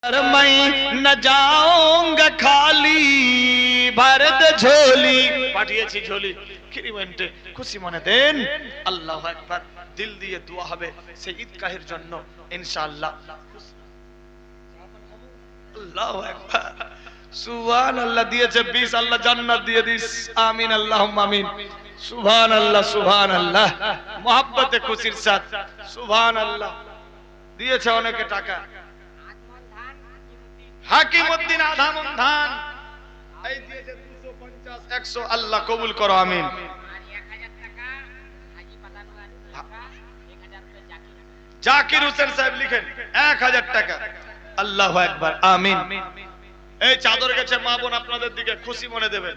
मैं न जाऊंगा खाली भारत झोली পাঠিয়েছি ঝোলি কিরিমেন্টে খুশি মনে দেন আল্লাহু আকবার দিল দিয়ে দোয়া হবে সেই ঈদগাহের জন্য ইনশাআল্লাহ আল্লাহু আকবার সুবহানাল্লাহ দিয়েছে 20 আল্লাহ জান্নাত দিয়ে দিস আমিন আল্লাহুম্মা আমিন সুবহানাল্লাহ মোহাব্বতে খুশির সাথে সুবহানাল্লাহ দিয়েছে অনেকে টাকা হাকিমউদ্দিন আধামন ধান এই দিয়েছে 250 100 আল্লাহ কবুল করো আমিন 1000 টাকা হাজি পাতানুয়ার টাকা 1000 রুপে জাকির হোসেন সাহেব লিখেন 1000 টাকা আল্লাহু আকবার আমিন এই চাদর গেছে মা বোন আপনাদের দিকে খুশি মনে দেবেন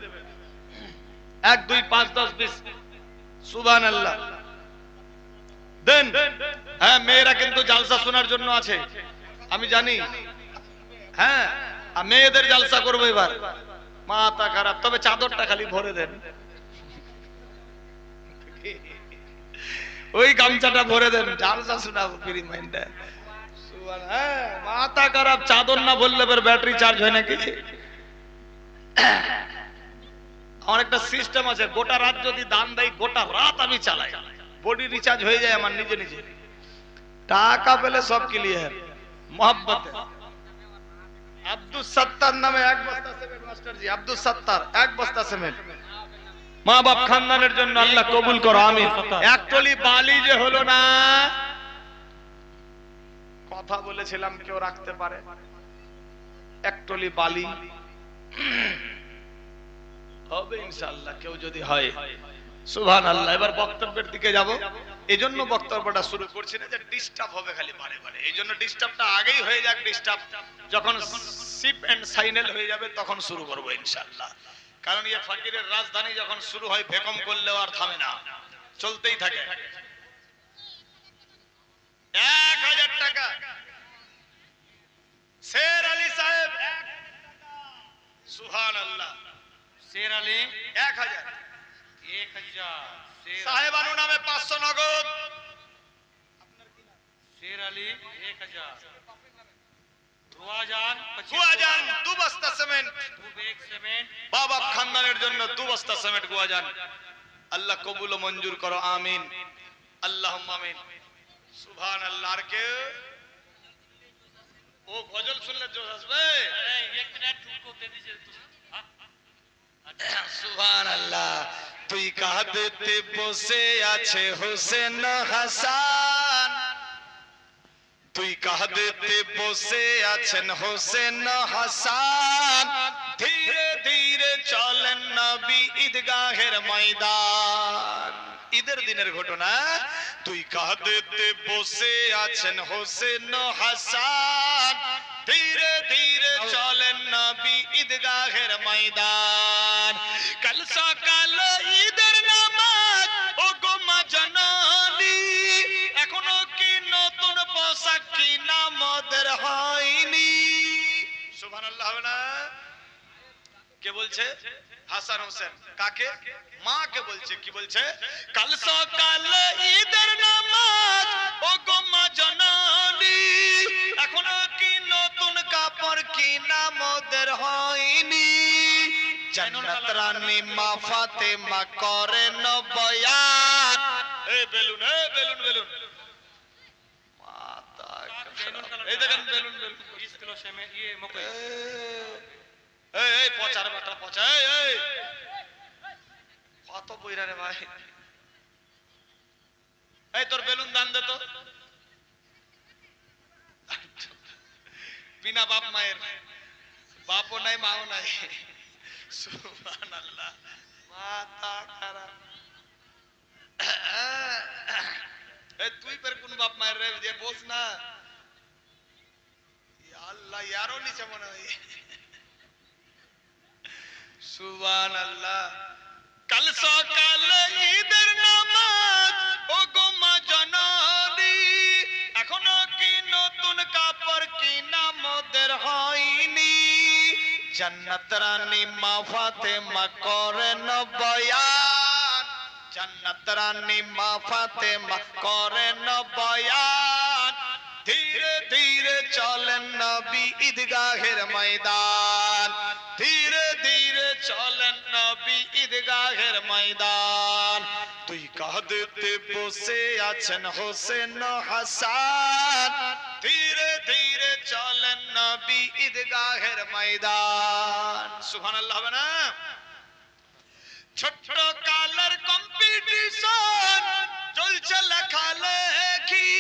1 2 5 10 20 সুবহানাল্লাহ দেন হ্যাঁ মেয়েরা কিন্তু জালসা শোনার জন্য আছে আমি জানি হ্যাঁ মেয়েদের জালসা করবো এবার মাথা খারাপ তবে চাদরটা খালি ভরে দেন ওই গামছাটা ভরে দেন জালসা শোনাবো ফ্রি মাইন্ডে হ্যাঁ মাথা খারাপ চাদর না ভরলে এবার ব্যাটারি চার্জ হয় নাকি আমার একটা সিস্টেম আছে গোটা রাত যদি দান দেয় গোটা রাত আমি চালাই বডি রিচার্জ হয়ে যায় আমার নিজে নিজে টাকা পেলে সব ক্লিয়ার মোহাব্বতে আব্দুল সত্তার নামে এক বস্তা সিমেন্ট মাস্টার জি আব্দুল সত্তার এক বস্তা সিমেন্ট মা বাপ খানদানের জন্য আল্লাহ কবুল করো আমিন এক টলি বালি যে হলো না কথা বলেছিলাম কেউ রাখতে পারে এক টলি বালি হবে ইনশাআল্লাহ কেউ যদি হয় সুবহানাল্লাহ এবার বক্তব্যের দিকে যাব এজন্য বক্তব্যটা শুরু করছি না যে ডিস্টার্ব হবে খালি বারে বারে এইজন্য ডিস্টার্বটা আগেই হয়ে যাক ডিস্টার্ব যখন শিপ এন্ড সাইনেল হয়ে যাবে তখন শুরু করব ইনশাআল্লাহ কারণ এই ফকিরের রাজধানী যখন শুরু হয় বেগম করলেও আর থামে না চলতেই থাকে 1000 টাকা শের আলী সাহেব সুবহানাল্লাহ शेर अली 1000 1000 সাহেবানু নামে 500 নগদ शेर अली 1000 গুয়াজান গুয়াজান দু বস্তা সিমেন্ট दो बैग सीमेंट বাবা খানদানের জন্য দু বস্তা সিমেন্ট গুয়াজান আল্লাহ কবুল ও মঞ্জুর করো আমিন আল্লাহুম্মা আমিন সুবহানাল্লাহ আর কে ও গজল শুনলে জোশ আসবে एक मिनट तुमको दे दीजिए সুবহানাল্লাহ তুই কাঁদতে বসে আছে হোসেন হাসান তুই কাঁদতে বসে আছেন হোসেন হাসান ধীরে ধীরে চলেন নবী ঈদগাহের ময়দান ঈদের দিনের ঘটনা তুই কাঁদতে বসে আছেন হোসেন হাসান ধীরে ধীরে চলেন নবী ঈদগাহের ময়দান কাল সকাল ঈদের নামাজ ও গো মা জননী এখনো কি নতুন পোশাক কিনা মোদের হয়নি সুবহানাল্লাহ হবে না কে বলছে হাসান হোসেন কাকে মাকে বলছে কি বলছে কাল সকাল ঈদের নামাজ ও গো মা জননী এখনো কি নতুন কাপড় কিনা মোদের হয়নি জান্নাত রানী মা ফাতেমা করেন বয়ান এই বেলুন বেলুন মাতা এই দেখেন বেলুন 20 किलो सीमेंट ये मकई এই পচার বাটা পচা এই কত বইরা রে ভাই এই তোর বেলুন দান দে তো বিনা বাপ মায়ের বাপও নাই মাও নাই সুবহানাল্লাহ মাথা খারাপ এই তুই পের কোন বাপ মায়ের রে যে বস না ইয়া আল্লাহ ইয়ারও নিচে মনে হয় সুবহানাল্লাহ কাল সকাল ঈদের নামাজ ও গো মা জননী এখনো কি নতুন কাপড় কিনা মোদের হয়নি জান্নাত রানী মা ফাতেমা করেন বয়ান জান্নাত রানী মা ফাতেমা করেন বয়ান ধীরে ধীরে চলেন নবী ঈদগাহের ময়দান, ধীরে ধীরে চলেন নবী ঈদগাহের ময়দান। দুই কাঁধেতে বসে আছেন হোসেন ও হাসান, ধীরে ধীরে চলেন নবী ঈদগাহের ময়দান। সুবহানাল্লাহ হবে না? ছোট্ট কালের কম্পিটিশন চলছে লেখালেখি,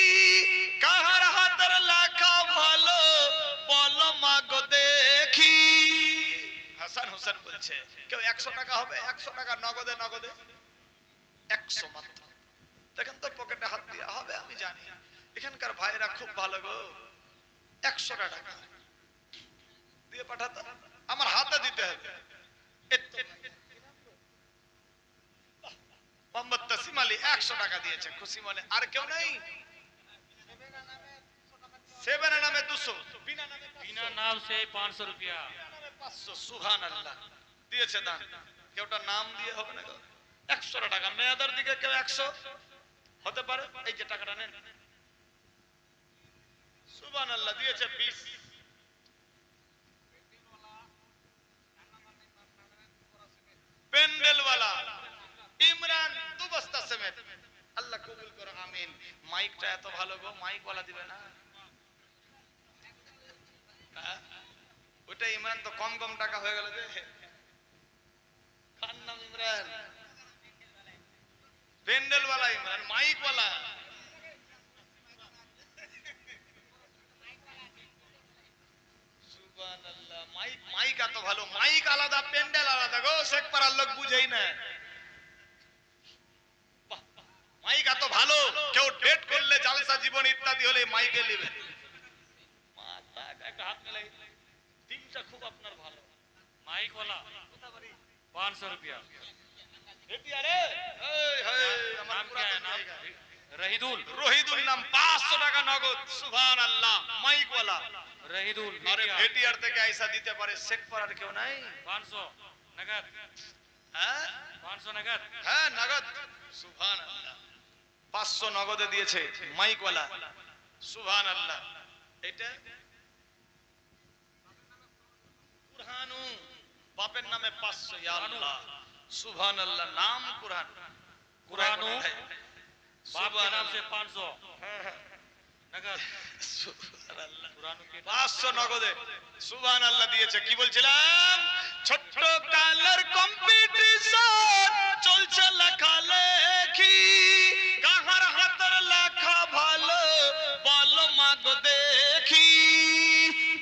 কাহার হাতের লেখা ভালো বলো মাগো দেখি। হাসান হোসেন বলছে কেউ 100 টাকা হবে, 100 টাকা নগদে নগদে 100 মাত্র। দেখেন তো পকেটে হাত দিয়া হবে, আমি জানি এখানকার ভাইরা খুব ভালো গো। 100 টাকা দিয়ে পাঠাতো, আমার হাতে দিতে হবে। মোহাম্মদ তাসিম আলী 100 টাকা দিয়েছে খুশি মনে। আর কেউ নাই? সেভেন নামে 200, বিনা নামে बिना नाम से 500 रुपया। 500। সুবহানাল্লাহ দিয়েছে দান। কেউটা নাম দিয়ে হবে না গো। 100 টাকা মেয়াদের দিকে কেউ 100 হতে পারে। এই যে টাকাটা নেন। সুবহানাল্লাহ দিয়েছে 20। পেন্ডেলওয়ালা ইমরান 2 বস্তা সিমেন্ট। আল্লাহ কবুল করো আমিন। মাইকটা এত ভালো গো, মাইকওয়ালা দিবে না? হ্যাঁ? ওটা ইমরান তো কম কম টাকা হয়ে গেল যে। কার নাম ইমরান? পেন্ডেলওয়ালা ইমরান, মাইকওয়ালা। সুবহানাল্লাহ। মাইক মাইক এত ভালো, মাইক আলাদা পেন্ডেল আলাদা গো। শেখ পাড়ার লোক বুঝেই না। মাইক এত ভালো, কেউ ডেট করলে জালসা জীবন ইত্যাদি হলে মাইকে নেবে। মাথা একটা হাত মেলাই। দিনটা খুব আপনার ভালো। माइक वाला 500 रुपया। বেটি আরে এই এই আমার नाम क्या है? পুরাতন नाम জায়গা। रहीदुल। রহিদুল নাম 500 টাকা নগদ। সুবহানাল্লাহ। মাইকওয়ালা। रहीदुल আরে बिटिया। ভেটিয়ার থেকে আইসা দিতে পারে, শেখ পাড়ার কেউ নাই? 500 नगद। হ্যাঁ 500 नगद। হ্যাঁ নগদ। সুবহানাল্লাহ। 500 নগদে দিয়েছে মাইকওয়ালা। সুবহানাল্লাহ। এটা কুরআনু বাপের নামে 500। ইয়া আল্লাহ সুবহানাল্লাহ। নাম কুরআন। कुरानू बाप के नाम से সুবহানাল্লাহ। 500 হ্যাঁ, नगद। সুবহানাল্লাহ। कुरानू के 500 নগদে। সুবহানাল্লাহ দিয়েছে। কি বলছিলাম? ছোট্ট কালের কম্পিটিশন চলছে লেখালেখি, কাহার হাতের লেখা ভালো বলো মাগো দেখি।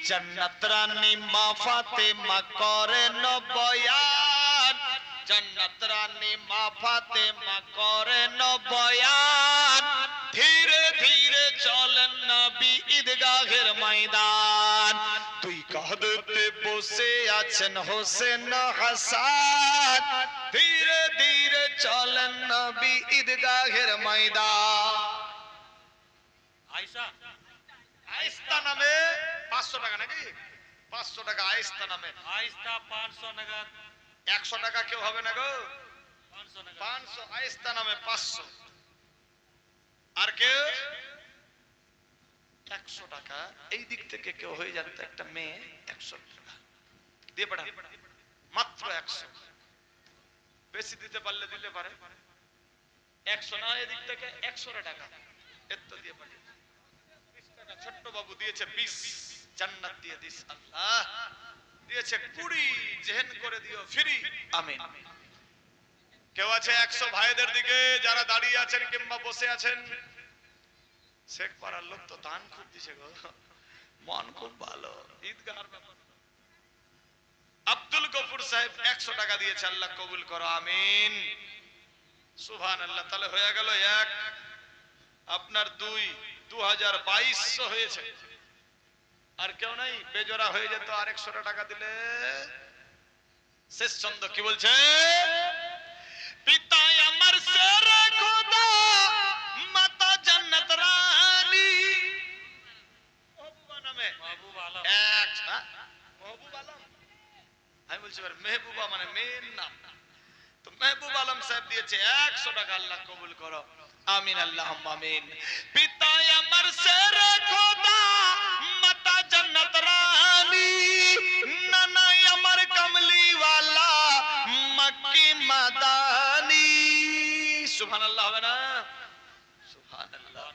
জান্নাত রানী মা ফাতেমা করেন বয়ান, জান্নাত রানী মা ফাতেমা করেন বয়ান। ধীরে ধীরে চলেন নবী ঈদগাহের ময়দান। দুই কাঁধেতে বসে আছেন হোসেন ও হাসান, ধীরে ধীরে চলেন নবী ঈদগাহের ময়দান। आयशा আয়েশা নামে 500 টাকা নাকি? 500 টাকা আয়েশা নামে। आहिस्ता 500 नगद। 100 টাকা কেউ হবে না গো। 500 नगद। 500 আয়েশা নামে 500। আর কেউ 100 টাকা। এই দিক থেকে কেউ হয়ে যাবে তো একটা মেয়ে 100 টাকা দিয়ে পাঠান। মাত্র 100। বেশি দিতে পারলে দিতে পারে। 100 না এদিক থেকে 100 টাকা এত দিয়ে পাঠিয়ে। 20 টাকা ছোট্ট বাবু দিয়েছে 20। জান্নাত দিয়ে দিস আল্লাহ। দিয়েছে 20। জেহেন করে দিও ফ্রি। আমিন। কেউ আছে 100 ভাইদের দিকে যারা দাঁড়িয়ে আছেন কিংবা বসে আছেন? শেখ পাড়ার লোক তো দান খুব দিছে গো, মন খুব ভালো। ঈদগাহর ব্যাপার। আব্দুল গফুর সাহেব 100 টাকা দিয়েছে। আল্লাহ কবুল করো আমিন। সুবহানাল্লাহ। তাহলে হয়ে গেল 1, আপনার 2, 2200 হয়েছে। আর কেউ নাই? বেজোড়া হয়ে যেত আর 100 টাকা দিলে। শেষ ছন্দ কি বলছে? পিতা আমার সেরে খোদা, মাতা জান্নাত রানী। মেহবুবা নামে महबूब आलम। মেহবুব আলম। আমি বলছি মেহবুবা মানে মেয়ের নাম। তো মেহবুব আলম সাহেব দিয়েছে 100 টাকা। আল্লাহ কবুল করো। আমিন আল্লাহুম্মা আমিন। পিতা আমার শের খোদা, মাতা জান্নাত রানী, নানা আমার কামলিওয়ালা, মক্কি মাদানী। সুবহানাল্লাহ হবে না? সুবহানাল্লাহ।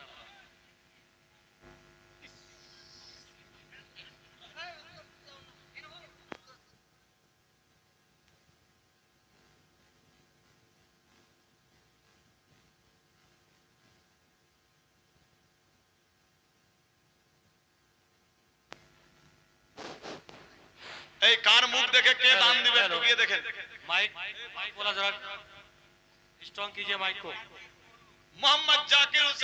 এই কার মুখ দেখে কে দান দিবেন ঢুকিয়ে দেখেন। माइक माइक बोला जरा स्ट्रॉन्ग कीजिए माइक को। मोहम्मद जाकिर हुसैन